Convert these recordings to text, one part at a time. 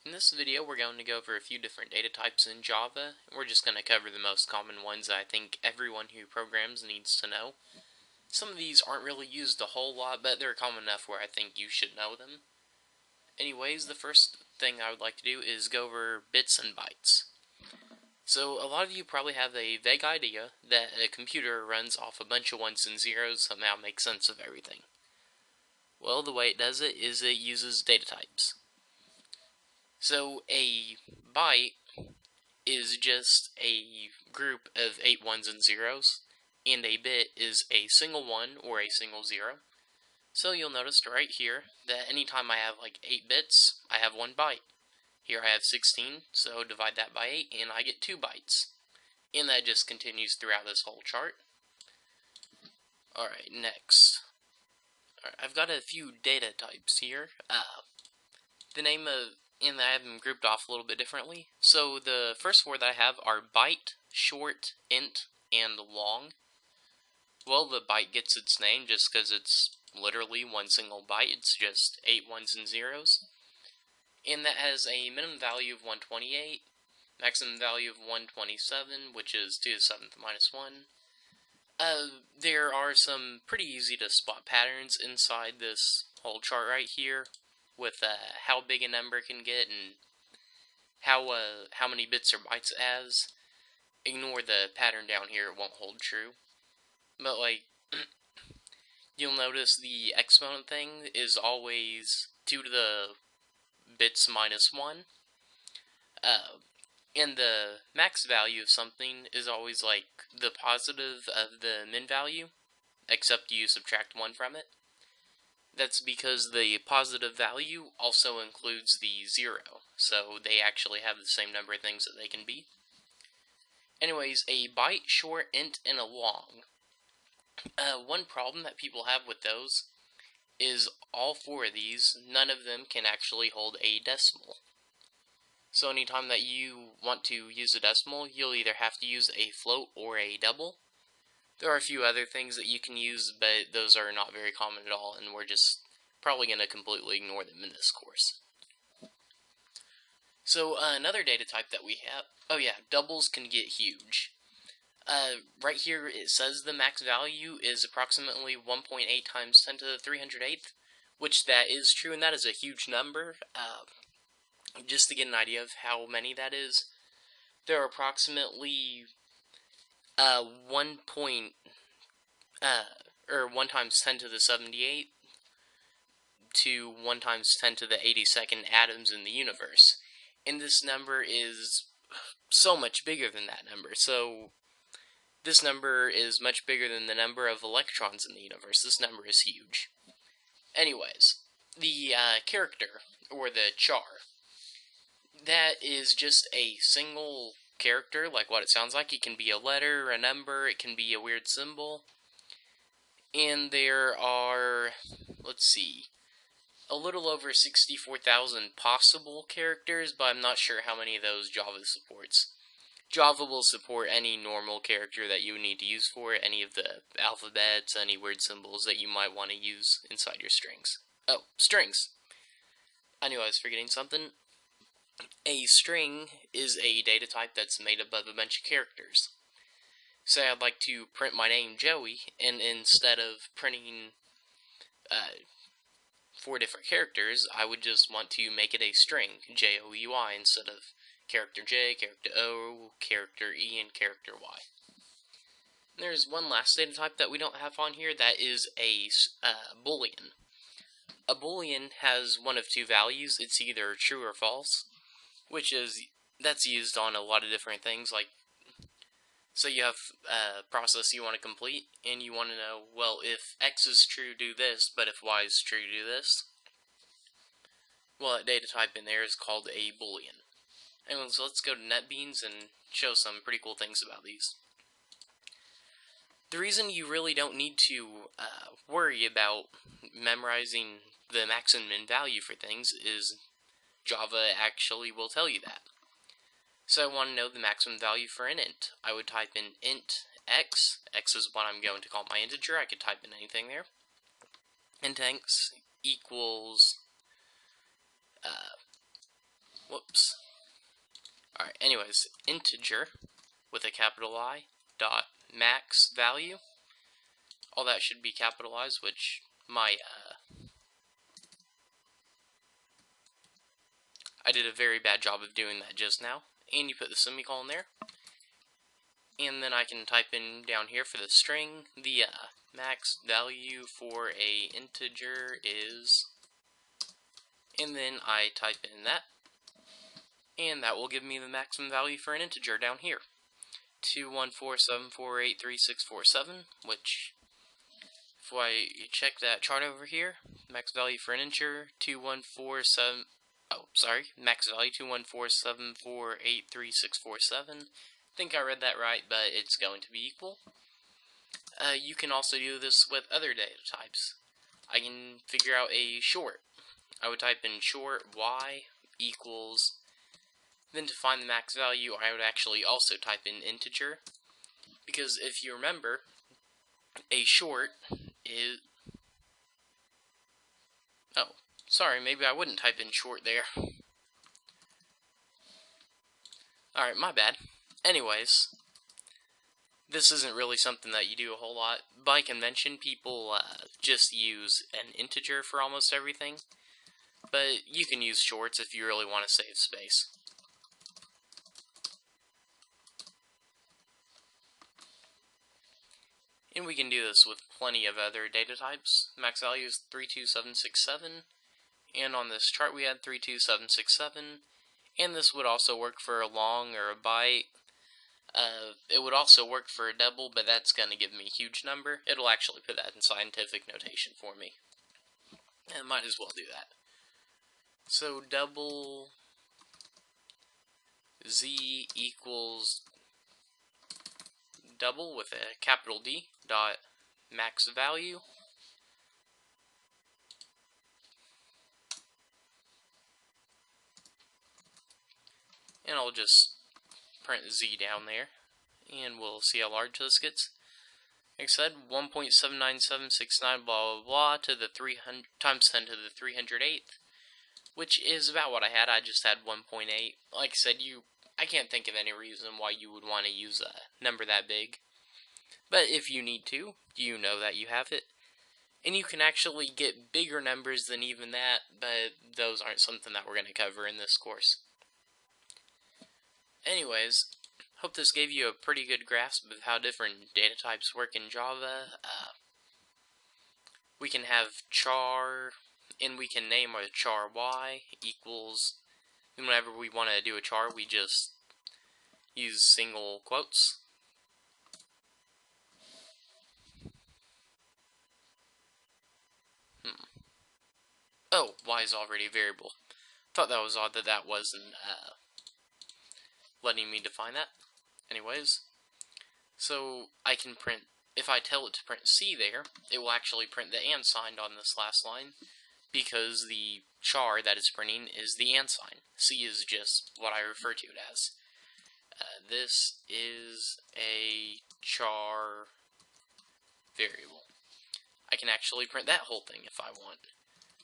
In this video, we're going to go over a few different data types in Java. We're just going to cover the most common ones that I think everyone who programs needs to know. Some of these aren't really used a whole lot, but they're common enough where I think you should know them. Anyways, the first thing I would like to do is go over bits and bytes. So a lot of you probably have a vague idea that a computer runs off a bunch of ones and zeros somehow makes sense of everything. Well, the way it does it is it uses data types. So a byte is just a group of 8 ones and zeros, and a bit is a single one or a single zero. So you'll notice right here that anytime I have like 8 bits, I have 1 byte. Here I have 16, so divide that by 8 and I get 2 bytes. And that just continues throughout this whole chart. Alright, next. I've got a few data types here. The name of, and I have them grouped off a little bit differently. So the first 4 that I have are byte, short, int, and long. Well, the byte gets its name just because it's literally one single byte. It's just 8 ones and zeros. And that has a minimum value of 128, maximum value of 127, which is 2 to the 7th minus 1. There are some pretty easy to spot patterns inside this whole chart right here, with how big a number can get and how many bits or bytes it has. Ignore the pattern down here, it won't hold true. But like, you'll notice the exponent thing is always 2 to the bits minus 1. And the max value of something is always like the positive of the min value, except you subtract 1 from it. That's because the positive value also includes the 0, so they actually have the same number of things that they can be. Anyways, a byte, short, int, and a long. One problem that people have with those is all 4 of these, none of them can actually hold a decimal. So anytime that you want to use a decimal, you'll either have to use a float or a double. There are a few other things that you can use, but those are not very common at all, and we're just probably going to completely ignore them in this course. So another data type that we have, oh yeah, doubles can get huge. Right here it says the max value is approximately 1.8 times 10 to the 308th, which that is true, and that is a huge number. Just to get an idea of how many that is, there are approximately 1 times 10 to the 78 to 1 times 10 to the 82nd atoms in the universe. And this number is so much bigger than that number. So this number is much bigger than the number of electrons in the universe. This number is huge. Anyways, the character, or the char, that is just a single character, like what it sounds like. It can be a letter, a number, it can be a weird symbol. And there are, let's see, a little over 64,000 possible characters, but I'm not sure how many of those Java supports. Java will support any normal character that you need to use for it, any of the alphabets, any weird symbols that you might want to use inside your strings. Oh, strings! I knew I was forgetting something. A string is a data type that's made up of a bunch of characters. Say I'd like to print my name Joey, and instead of printing 4 different characters, I would just want to make it a string, J-O-E-Y, instead of character J, character O, character E, and character Y. There's one last data type that we don't have on here, that is a Boolean. A Boolean has one of 2 values. It's either true or false, that's used on a lot of different things. Like, so you have a process you want to complete, and you want to know, well, if X is true, do this, but if Y is true, do this. Well, that data type in there is called a Boolean. Anyways, let's go to NetBeans and show some pretty cool things about these. The reason you really don't need to worry about memorizing the max and min value for things is Java actually will tell you that. So I want to know the maximum value for an int. I would type in int x. X is what I'm going to call my integer. I could type in anything there. Int x equals Whoops. Alright, anyways, integer with a capital I dot max value. All that should be capitalized, which I did a very bad job of doing that just now. And you put the semicolon there. And then I can type in down here for the string, the max value for a integer is, and then I type in that, and that will give me the maximum value for an integer down here. 214748367, which, if I check that chart over here, max value for an integer, 2147, max value 214748367. I think I read that right, but it's going to be equal. You can also do this with other data types. I can figure out a short. I would type in short y equals, then to find the max value I would actually also type in integer, because if you remember, a short is, oh, sorry, maybe I wouldn't type in short there. Alright, my bad. Anyways, this isn't really something that you do a whole lot. By convention, people just use an integer for almost everything, but you can use shorts if you really want to save space. And we can do this with plenty of other data types. Max value is 32767, and on this chart we had 32767, and this would also work for a long or a byte. It would also work for a double, but that's going to give me a huge number. It'll actually put that in scientific notation for me. I might as well do that. So double z equals double with a capital D dot max value. And I'll just print z down there, and we'll see how large this gets. Like I said, 1.79769 blah blah blah to the 300 times 10 to the 308th, which is about what I had. I just had 1.8. Like I said, I can't think of any reason why you would want to use a number that big. But if you need to, you know that you have it. And you can actually get bigger numbers than even that, but those aren't something that we're going to cover in this course. Anyways, hope this gave you a pretty good grasp of how different data types work in Java. We can have char, and we can name our char y equals, and whenever we want to do a char, we just use single quotes. Oh, y is already a variable. Thought that was odd that that wasn't letting me define that. Anyways, so I can print, if I tell it to print C there, it will actually print the and sign on this last line, because the char that it's printing is the and sign. C is just what I refer to it as. This is a char variable. I can actually print that whole thing if I want.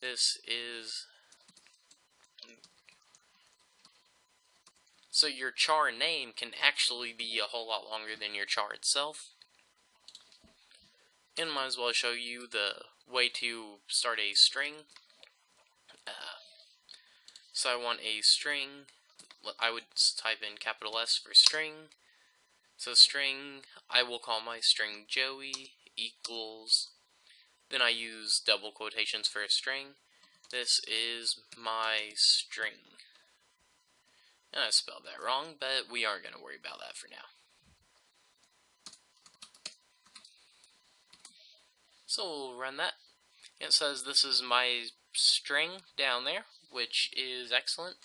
This is... So your char name can actually be a whole lot longer than your char itself. And might as well show you the way to start a string. So I want a string. I would type in capital S for string. So string, I will call my string Joey equals, then I use double quotations for a string. This is my string. And I spelled that wrong, but we aren't going to worry about that for now. So we'll run that. It says this is my string down there, which is excellent.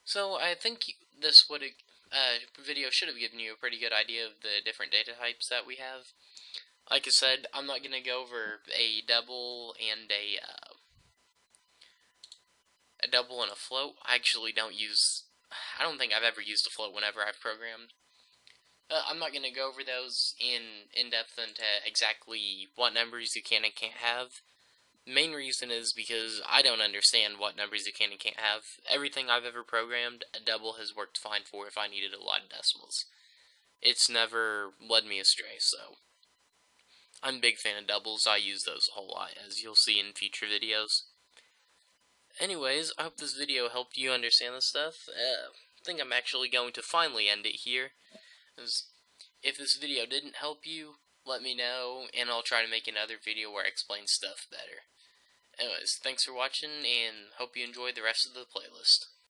So I think this video should have given you a pretty good idea of the different data types that we have. Like I said, I'm not going to go over a double and a float. I actually don't think I've ever used a float whenever I've programmed. I'm not going to go over those in depth into exactly what numbers you can and can't have. Main reason is because I don't understand what numbers you can and can't have. Everything I've ever programmed, a double has worked fine for if I needed a lot of decimals. It's never led me astray, so I'm a big fan of doubles. I use those a whole lot, as you'll see in future videos. Anyways, I hope this video helped you understand this stuff. I think I'm actually going to finally end it here. If this video didn't help you, let me know, and I'll try to make another video where I explain stuff better. Anyways, thanks for watching, and hope you enjoy the rest of the playlist.